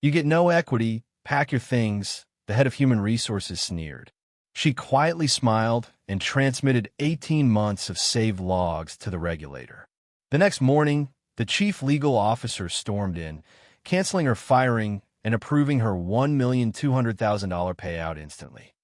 You get no equity, pack your things, the head of human resources sneered. She quietly smiled and transmitted 18 months of saved logs to the regulator. The next morning, the chief legal officer stormed in, canceling her firing and approving her $1,200,000 payout instantly.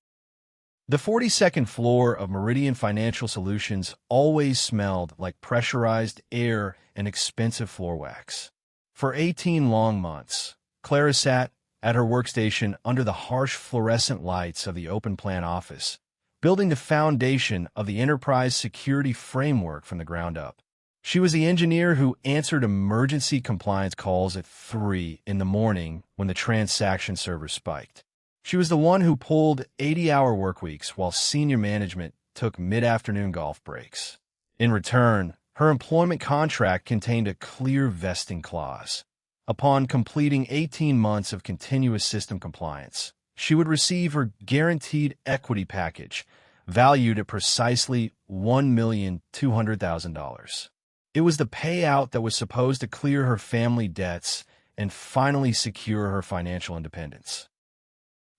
The 42nd floor of Meridian Financial Solutions always smelled like pressurized air and expensive floor wax. For 18 long months, Clara sat at her workstation under the harsh fluorescent lights of the open-plan office, building the foundation of the enterprise security framework from the ground up. She was the engineer who answered emergency compliance calls at 3 in the morning when the transaction server spiked. She was the one who pulled 80-hour workweeks while senior management took mid-afternoon golf breaks. In return, her employment contract contained a clear vesting clause. Upon completing 18 months of continuous system compliance, she would receive her guaranteed equity package, valued at precisely $1,200,000. It was the payout that was supposed to clear her family debts and finally secure her financial independence.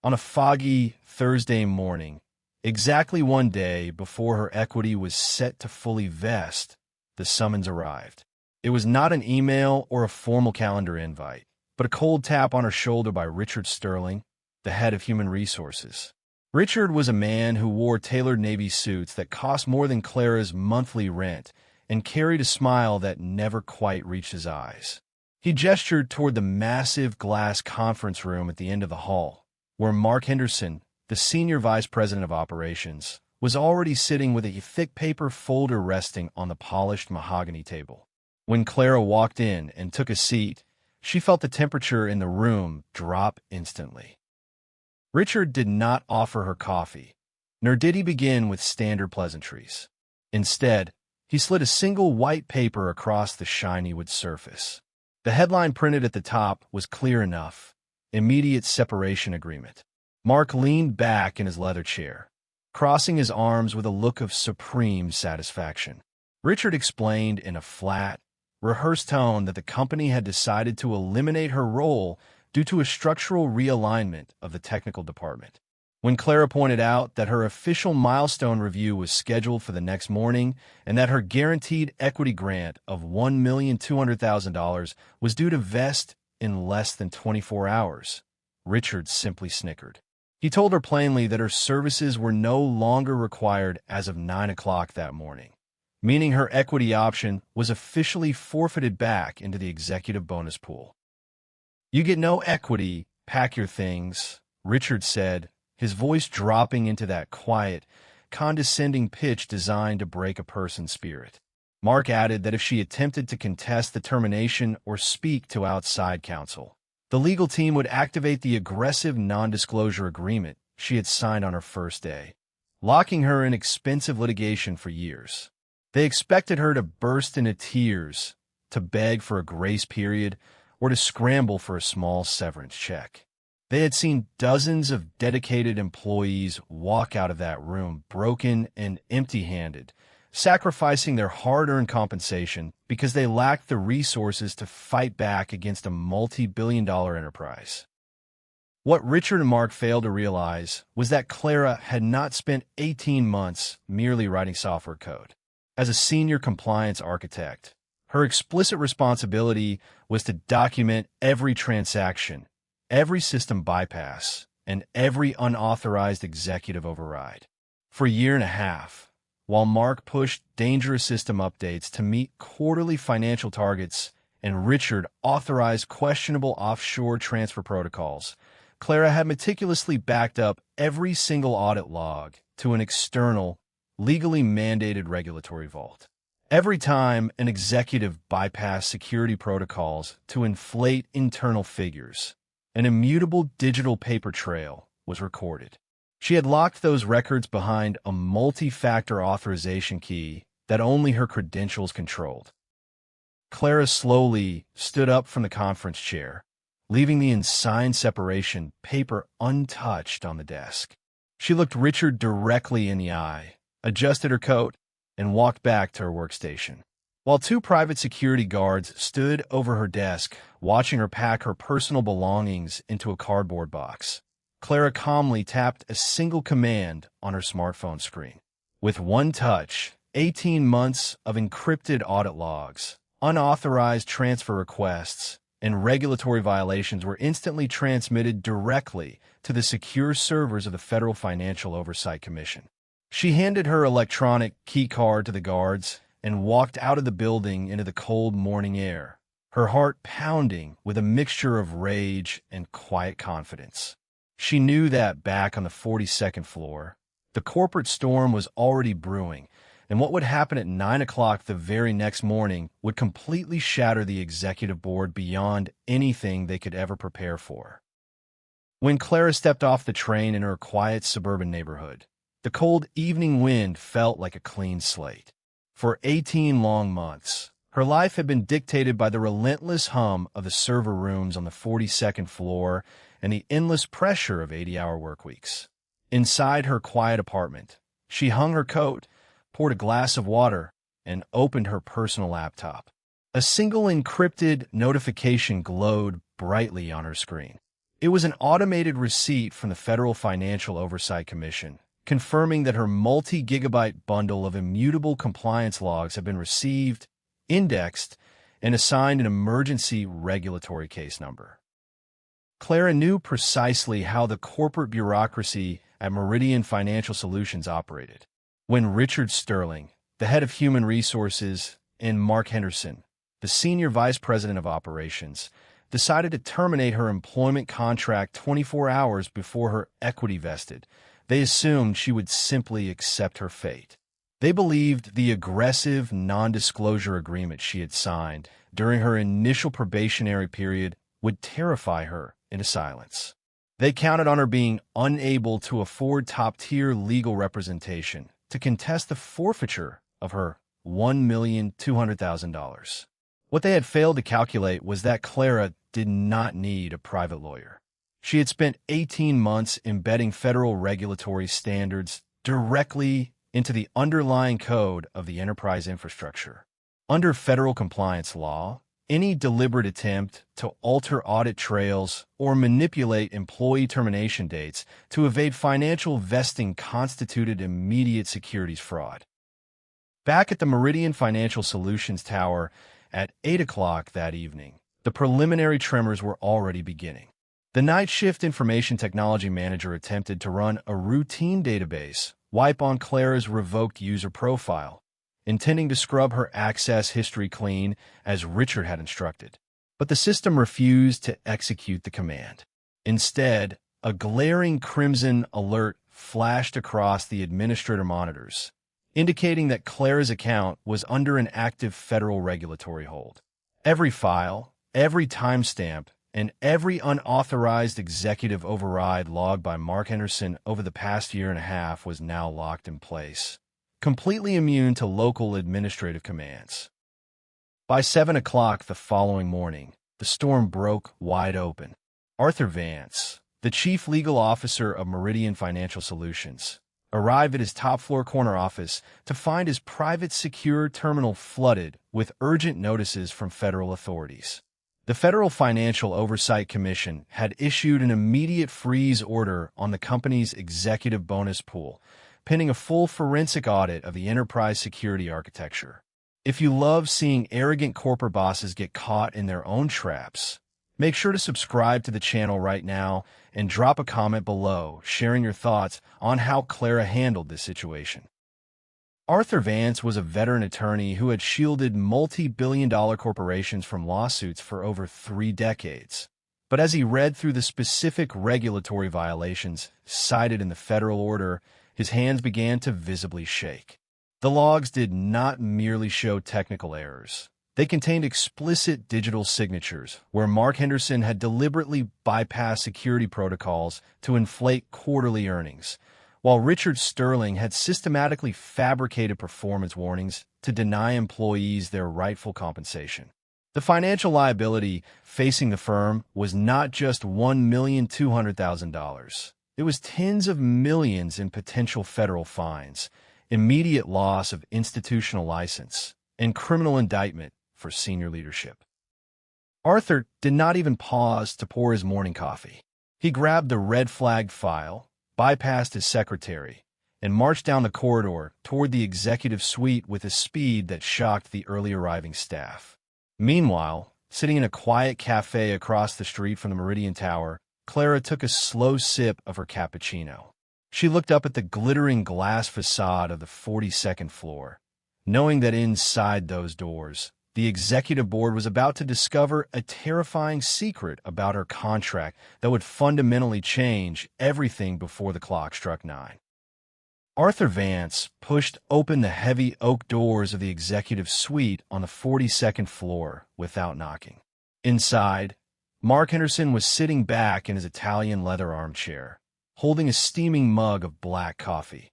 On a foggy Thursday morning, exactly one day before her equity was set to fully vest, the summons arrived. It was not an email or a formal calendar invite, but a cold tap on her shoulder by Richard Sterling, the head of human resources. Richard was a man who wore tailored navy suits that cost more than Clara's monthly rent and carried a smile that never quite reached his eyes. He gestured toward the massive glass conference room at the end of the hall, where Mark Henderson, the senior vice president of operations, was already sitting with a thick paper folder resting on the polished mahogany table. When Clara walked in and took a seat, she felt the temperature in the room drop instantly. Richard did not offer her coffee, nor did he begin with standard pleasantries. Instead, he slid a single white paper across the shiny wood surface. The headline printed at the top was clear enough: Immediate Separation Agreement. Mark leaned back in his leather chair, crossing his arms with a look of supreme satisfaction. Richard explained in a flat, rehearsed tone that the company had decided to eliminate her role due to a structural realignment of the technical department. When Clara pointed out that her official milestone review was scheduled for the next morning and that her guaranteed equity grant of $1,200,000 was due to vest in less than 24 hours, Richard simply snickered. He told her plainly that her services were no longer required as of 9 o'clock that morning, meaning her equity option was officially forfeited back into the executive bonus pool. "You get no equity, pack your things," Richard said, his voice dropping into that quiet, condescending pitch designed to break a person's spirit. Mark added that if she attempted to contest the termination or speak to outside counsel, the legal team would activate the aggressive non-disclosure agreement she had signed on her first day, locking her in expensive litigation for years. They expected her to burst into tears, to beg for a grace period, or to scramble for a small severance check. They had seen dozens of dedicated employees walk out of that room broken and empty-handed, sacrificing their hard-earned compensation because they lacked the resources to fight back against a multi-billion-dollar enterprise. What Richard and Mark failed to realize was that Clara had not spent 18 months merely writing software code. As a senior compliance architect, her explicit responsibility was to document every transaction, every system bypass, and every unauthorized executive override. For a year and a half, while Mark pushed dangerous system updates to meet quarterly financial targets and Richard authorized questionable offshore transfer protocols, Clara had meticulously backed up every single audit log to an external, legally mandated regulatory vault. Every time an executive bypassed security protocols to inflate internal figures, an immutable digital paper trail was recorded. She had locked those records behind a multi-factor authorization key that only her credentials controlled. Clara slowly stood up from the conference chair, leaving the unsigned separation paper untouched on the desk. She looked Richard directly in the eye, adjusted her coat, and walked back to her workstation. While two private security guards stood over her desk, watching her pack her personal belongings into a cardboard box, Clara calmly tapped a single command on her smartphone screen. With one touch, 18 months of encrypted audit logs, unauthorized transfer requests, and regulatory violations were instantly transmitted directly to the secure servers of the Federal Financial Oversight Commission. She handed her electronic key card to the guards and walked out of the building into the cold morning air, her heart pounding with a mixture of rage and quiet confidence. She knew that back on the 42nd floor, the corporate storm was already brewing, and what would happen at 9 o'clock the very next morning would completely shatter the executive board beyond anything they could ever prepare for. When Clara stepped off the train in her quiet suburban neighborhood, the cold evening wind felt like a clean slate. For 18 long months, her life had been dictated by the relentless hum of the server rooms on the 42nd floor and the endless pressure of 80-hour work weeks. Inside her quiet apartment, she hung her coat, poured a glass of water, and opened her personal laptop. A single encrypted notification glowed brightly on her screen. It was an automated receipt from the Federal Financial Oversight Commission, confirming that her multi-gigabyte bundle of immutable compliance logs had been received, indexed, and assigned an emergency regulatory case number. Clara knew precisely how the corporate bureaucracy at Meridian Financial Solutions operated. When Richard Sterling, the head of human resources, and Mark Henderson, the senior vice president of operations, decided to terminate her employment contract 24 hours before her equity vested, they assumed she would simply accept her fate. They believed the aggressive non-disclosure agreement she had signed during her initial probationary period would terrify her into silence. They counted on her being unable to afford top-tier legal representation to contest the forfeiture of her $1,200,000. What they had failed to calculate was that Clara did not need a private lawyer. She had spent 18 months embedding federal regulatory standards directly into the underlying code of the enterprise infrastructure. Under federal compliance law, any deliberate attempt to alter audit trails or manipulate employee termination dates to evade financial vesting constituted immediate securities fraud. Back at the Meridian Financial Solutions Tower at 8 o'clock that evening, the preliminary tremors were already beginning. The night shift information technology manager attempted to run a routine database wipe on Clara's revoked user profile, intending to scrub her access history clean as Richard had instructed. But the system refused to execute the command. Instead, a glaring crimson alert flashed across the administrator monitors, indicating that Clara's account was under an active federal regulatory hold. Every file, every timestamp, and every unauthorized executive override logged by Mark Henderson over the past year and a half was now locked in place, completely immune to local administrative commands. By 7 o'clock the following morning, the storm broke wide open. Arthur Vance, the chief legal officer of Meridian Financial Solutions, arrived at his top-floor corner office to find his private secure terminal flooded with urgent notices from federal authorities. The Federal Financial Oversight Commission had issued an immediate freeze order on the company's executive bonus pool, pending a full forensic audit of the enterprise security architecture. If you love seeing arrogant corporate bosses get caught in their own traps, make sure to subscribe to the channel right now and drop a comment below sharing your thoughts on how Clara handled this situation. Arthur Vance was a veteran attorney who had shielded multi-billion-dollar corporations from lawsuits for over 3 decades. But as he read through the specific regulatory violations cited in the federal order, his hands began to visibly shake. The logs did not merely show technical errors. They contained explicit digital signatures where Mark Henderson had deliberately bypassed security protocols to inflate quarterly earnings, while Richard Sterling had systematically fabricated performance warnings to deny employees their rightful compensation. The financial liability facing the firm was not just $1,200,000. It was tens of millions in potential federal fines, immediate loss of institutional license, and criminal indictment for senior leadership. Arthur did not even pause to pour his morning coffee. He grabbed the red-flagged file, bypassed his secretary, and marched down the corridor toward the executive suite with a speed that shocked the early arriving staff. Meanwhile, sitting in a quiet cafe across the street from the Meridian Tower, Clara took a slow sip of her cappuccino. She looked up at the glittering glass facade of the 42nd floor, knowing that inside those doors, the executive board was about to discover a terrifying secret about her contract that would fundamentally change everything before the clock struck 9. Arthur Vance pushed open the heavy oak doors of the executive suite on the 42nd floor without knocking. Inside, Mark Henderson was sitting back in his Italian leather armchair, holding a steaming mug of black coffee,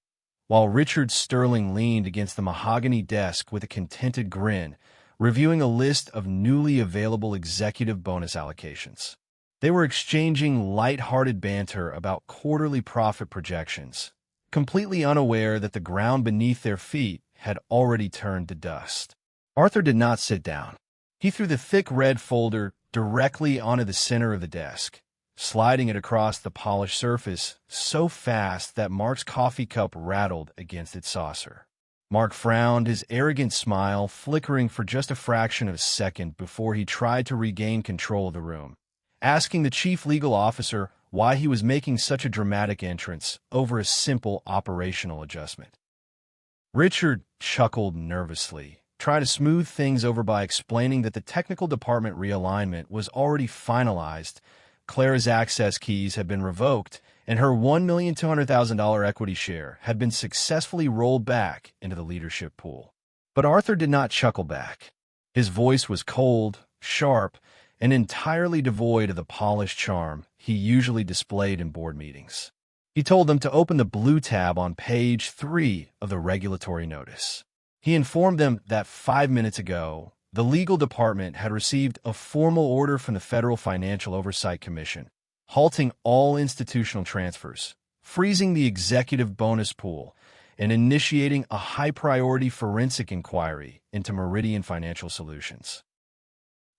while Richard Sterling leaned against the mahogany desk with a contented grin, reviewing a list of newly available executive bonus allocations. They were exchanging light-hearted banter about quarterly profit projections, completely unaware that the ground beneath their feet had already turned to dust. Arthur did not sit down. He threw the thick red folder directly onto the center of the desk, sliding it across the polished surface so fast that Mark's coffee cup rattled against its saucer. Mark frowned, his arrogant smile flickering for just a fraction of a second before he tried to regain control of the room, asking the chief legal officer why he was making such a dramatic entrance over a simple operational adjustment. Richard chuckled nervously, trying to smooth things over by explaining that the technical department realignment was already finalized, Clara's access keys had been revoked, and her $1,200,000 equity share had been successfully rolled back into the leadership pool. But Arthur did not chuckle back. His voice was cold, sharp, and entirely devoid of the polished charm he usually displayed in board meetings. He told them to open the blue tab on page 3 of the regulatory notice. He informed them that 5 minutes ago, the legal department had received a formal order from the Federal Financial Oversight Commission, halting all institutional transfers, freezing the executive bonus pool, and initiating a high-priority forensic inquiry into Meridian Financial Solutions.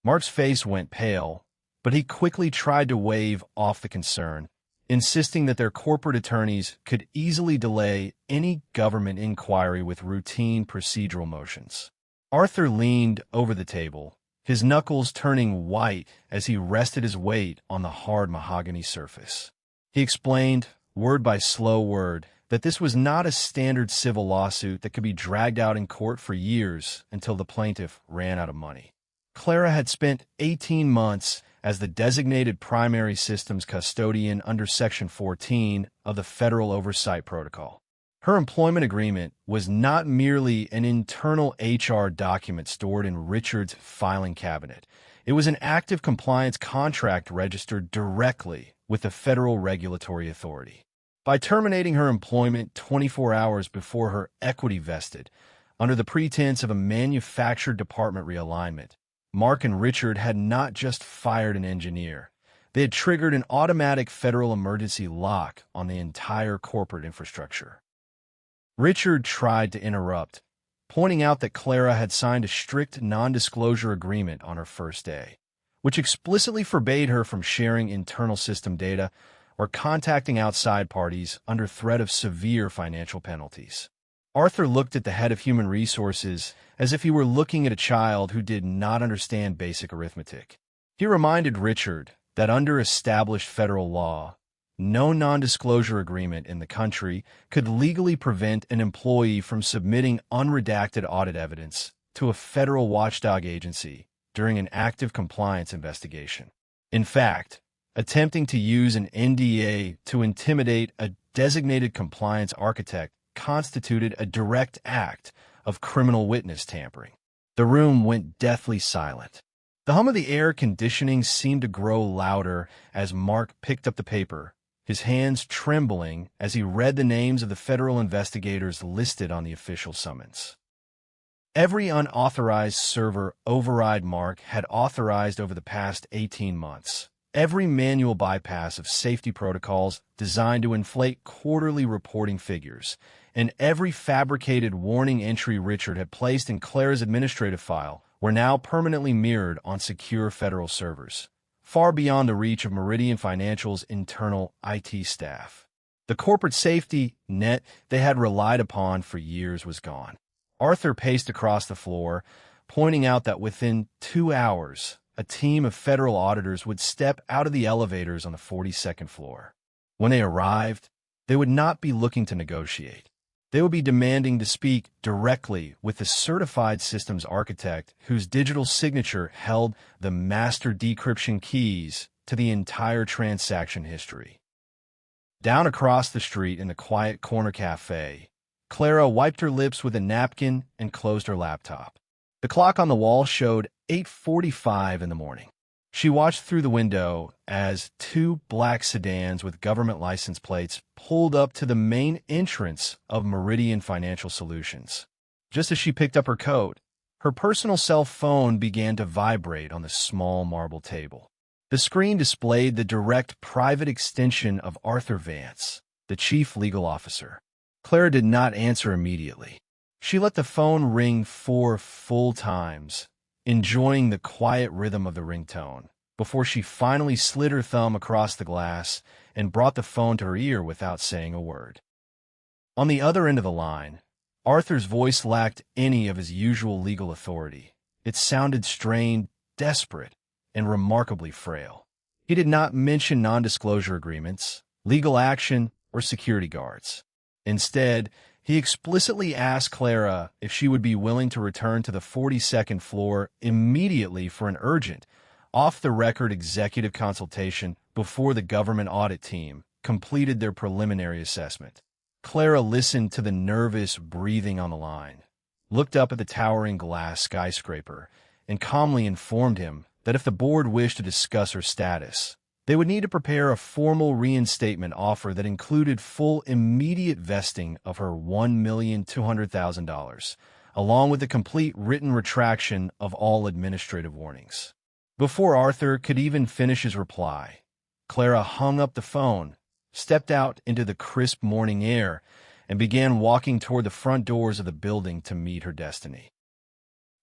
Mark's face went pale, but he quickly tried to wave off the concern, insisting that their corporate attorneys could easily delay any government inquiry with routine procedural motions. Arthur leaned over the table, his knuckles turning white as he rested his weight on the hard mahogany surface. He explained, word by slow word, that this was not a standard civil lawsuit that could be dragged out in court for years until the plaintiff ran out of money. Clara had spent 18 months as the designated primary systems custodian under Section 14 of the Federal Oversight Protocol. Her employment agreement was not merely an internal HR document stored in Richard's filing cabinet. It was an active compliance contract registered directly with the federal regulatory authority. By terminating her employment 24 hours before her equity vested, under the pretense of a manufactured department realignment, Mark and Richard had not just fired an engineer. They had triggered an automatic federal emergency lock on the entire corporate infrastructure. Richard tried to interrupt, pointing out that Clara had signed a strict non-disclosure agreement on her first day, which explicitly forbade her from sharing internal system data or contacting outside parties under threat of severe financial penalties. Arthur looked at the head of human resources as if he were looking at a child who did not understand basic arithmetic. He reminded Richard that under established federal law, no non-disclosure agreement in the country could legally prevent an employee from submitting unredacted audit evidence to a federal watchdog agency during an active compliance investigation. In fact, attempting to use an NDA to intimidate a designated compliance architect constituted a direct act of criminal witness tampering. The room went deathly silent. The hum of the air conditioning seemed to grow louder as Mark picked up the paper, his hands trembling as he read the names of the federal investigators listed on the official summons. Every unauthorized server override Mark had authorized over the past 18 months, every manual bypass of safety protocols designed to inflate quarterly reporting figures, and every fabricated warning entry Richard had placed in Clara's administrative file were now permanently mirrored on secure federal servers, far beyond the reach of Meridian Financial's internal IT staff. The corporate safety net they had relied upon for years was gone. Arthur paced across the floor, pointing out that within 2 hours, a team of federal auditors would step out of the elevators on the 42nd floor. When they arrived, they would not be looking to negotiate. They would be demanding to speak directly with the certified systems architect whose digital signature held the master decryption keys to the entire transaction history. Down across the street in the quiet corner cafe, Clara wiped her lips with a napkin and closed her laptop. The clock on the wall showed 8:45 in the morning. She watched through the window as 2 black sedans with government license plates pulled up to the main entrance of Meridian Financial Solutions. Just as she picked up her coat, her personal cell phone began to vibrate on the small marble table. The screen displayed the direct private extension of Arthur Vance, the chief legal officer. Clara did not answer immediately. She let the phone ring 4 full times, enjoying the quiet rhythm of the ringtone, before she finally slid her thumb across the glass and brought the phone to her ear without saying a word. On the other end of the line, Arthur's voice lacked any of his usual legal authority. It sounded strained, desperate, and remarkably frail. He did not mention non-disclosure agreements, legal action, or security guards. Instead, he explicitly asked Clara if she would be willing to return to the 42nd floor immediately for an urgent, off-the-record executive consultation before the government audit team completed their preliminary assessment. Clara listened to the nervous breathing on the line, looked up at the towering glass skyscraper, and calmly informed him that if the board wished to discuss her status, they would need to prepare a formal reinstatement offer that included full immediate vesting of her $1,200,000, along with a complete written retraction of all administrative warnings. Before Arthur could even finish his reply, Clara hung up the phone, stepped out into the crisp morning air, and began walking toward the front doors of the building to meet her destiny.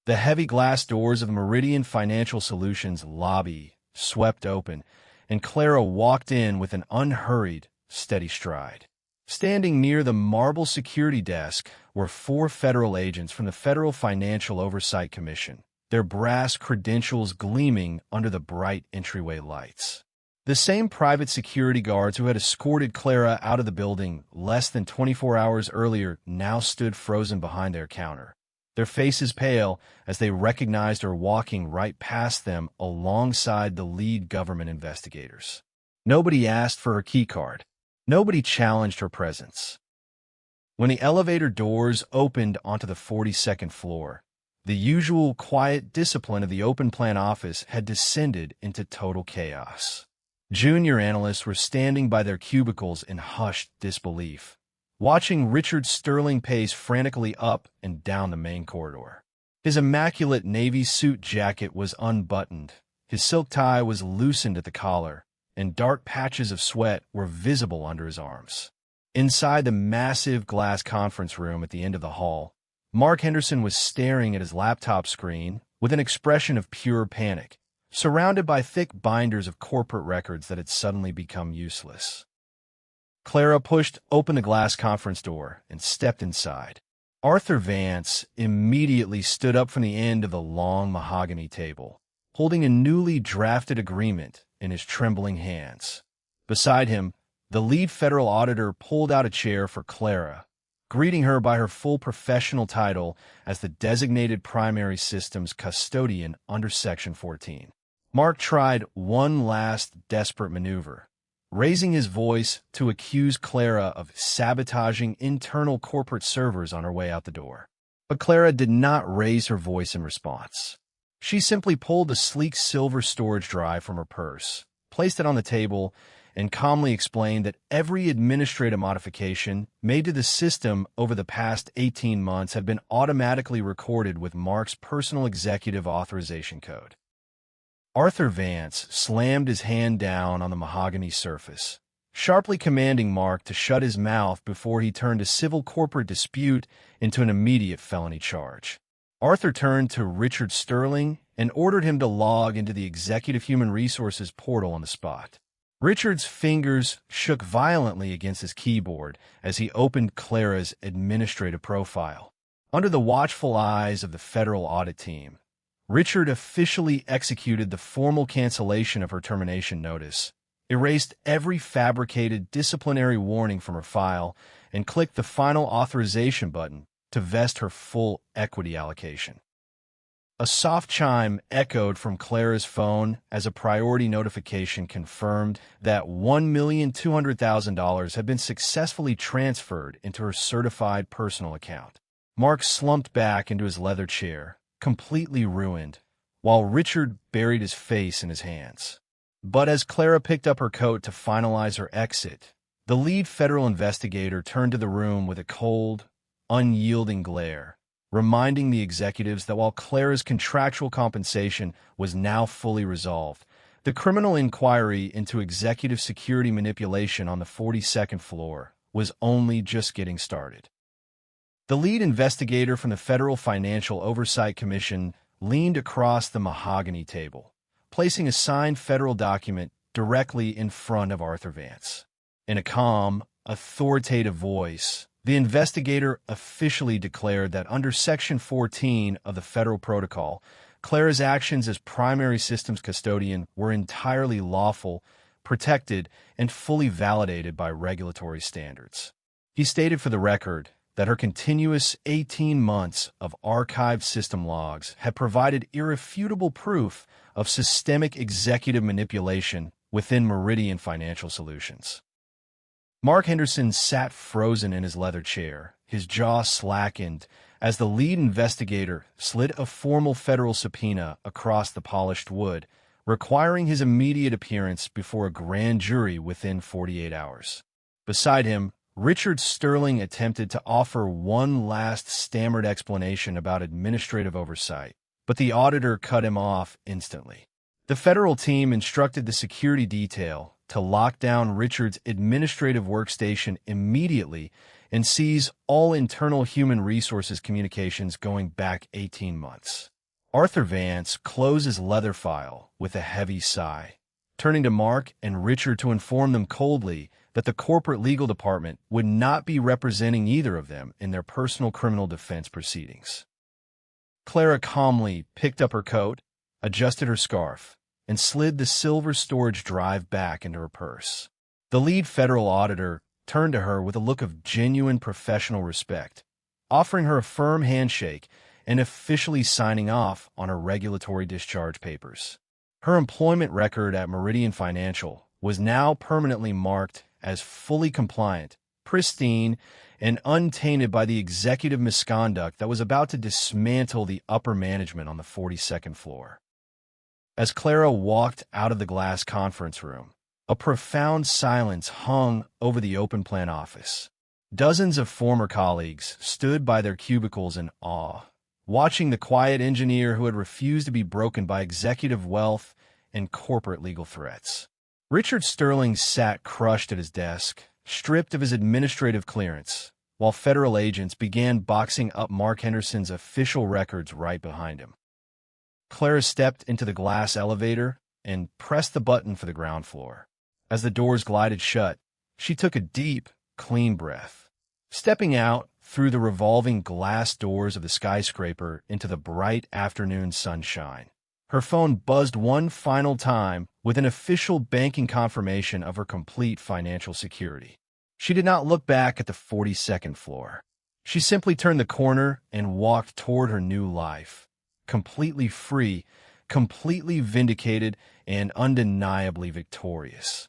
The heavy glass doors of Meridian Financial Solutions lobby swept open, and Clara walked in with an unhurried, steady stride. Standing near the marble security desk were 4 federal agents from the Federal Financial Oversight Commission, their brass credentials gleaming under the bright entryway lights. The same private security guards who had escorted Clara out of the building less than 24 hours earlier now stood frozen behind their counter, their faces pale as they recognized her walking right past them alongside the lead government investigators. Nobody asked for her keycard. Nobody challenged her presence. When the elevator doors opened onto the 42nd floor, the usual quiet discipline of the open plan office had descended into total chaos. Junior analysts were standing by their cubicles in hushed disbelief, watching Richard Sterling pace frantically up and down the main corridor. His immaculate navy suit jacket was unbuttoned, his silk tie was loosened at the collar, and dark patches of sweat were visible under his arms. Inside the massive glass conference room at the end of the hall, Mark Henderson was staring at his laptop screen with an expression of pure panic, surrounded by thick binders of corporate records that had suddenly become useless. Clara pushed open the glass conference door and stepped inside. Arthur Vance immediately stood up from the end of the long mahogany table, holding a newly drafted agreement in his trembling hands. Beside him, the lead federal auditor pulled out a chair for Clara, greeting her by her full professional title as the designated primary systems custodian under Section 14. Mark tried one last desperate maneuver, raising his voice to accuse Clara of sabotaging internal corporate servers on her way out the door. But Clara did not raise her voice in response. She simply pulled a sleek silver storage drive from her purse, placed it on the table, and calmly explained that every administrative modification made to the system over the past 18 months had been automatically recorded with Mark's personal executive authorization code. Arthur Vance slammed his hand down on the mahogany surface, sharply commanding Mark to shut his mouth before he turned a civil corporate dispute into an immediate felony charge. Arthur turned to Richard Sterling and ordered him to log into the Executive Human Resources portal on the spot. Richard's fingers shook violently against his keyboard as he opened Clara's administrative profile. Under the watchful eyes of the federal audit team, Richard officially executed the formal cancellation of her termination notice, erased every fabricated disciplinary warning from her file, and clicked the final authorization button to vest her full equity allocation. A soft chime echoed from Clara's phone as a priority notification confirmed that $1,200,000 had been successfully transferred into her certified personal account. Mark slumped back into his leather chair, completely ruined, while Richard buried his face in his hands. But as Clara picked up her coat to finalize her exit, the lead federal investigator turned to the room with a cold, unyielding glare, reminding the executives that while Clara's contractual compensation was now fully resolved, the criminal inquiry into executive security manipulation on the 42nd floor was only just getting started. The lead investigator from the Federal Financial Oversight Commission leaned across the mahogany table, placing a signed federal document directly in front of Arthur Vance. In a calm, authoritative voice, the investigator officially declared that under Section 14 of the Federal Protocol, Clara's actions as primary systems custodian were entirely lawful, protected, and fully validated by regulatory standards. He stated for the record that her continuous 18 months of archived system logs had provided irrefutable proof of systemic executive manipulation within Meridian Financial Solutions. Mark Henderson sat frozen in his leather chair, his jaw slackened, as the lead investigator slid a formal federal subpoena across the polished wood, requiring his immediate appearance before a grand jury within 48 hours. Beside him, Richard Sterling attempted to offer one last stammered explanation about administrative oversight, but the auditor cut him off instantly. The federal team instructed the security detail to lock down Richard's administrative workstation immediately and seize all internal human resources communications going back 18 months. Arthur Vance closed his leather file with a heavy sigh, turning to Mark and Richard to inform them coldly that the corporate legal department would not be representing either of them in their personal criminal defense proceedings. Clara calmly picked up her coat, adjusted her scarf, and slid the silver storage drive back into her purse. The lead federal auditor turned to her with a look of genuine professional respect, offering her a firm handshake and officially signing off on her regulatory discharge papers. Her employment record at Meridian Financial was now permanently marked as fully compliant, pristine, and untainted by the executive misconduct that was about to dismantle the upper management on the 42nd floor. As Clara walked out of the glass conference room, a profound silence hung over the open plan office. Dozens of former colleagues stood by their cubicles in awe, watching the quiet engineer who had refused to be broken by executive wealth and corporate legal threats. Richard Sterling sat crushed at his desk, stripped of his administrative clearance, while federal agents began boxing up Mark Henderson's official records right behind him. Clara stepped into the glass elevator and pressed the button for the ground floor. As the doors glided shut, she took a deep, clean breath. Stepping out through the revolving glass doors of the skyscraper into the bright afternoon sunshine, her phone buzzed one final time with an official banking confirmation of her complete financial security. She did not look back at the 42nd floor. She simply turned the corner and walked toward her new life, completely free, completely vindicated, and undeniably victorious.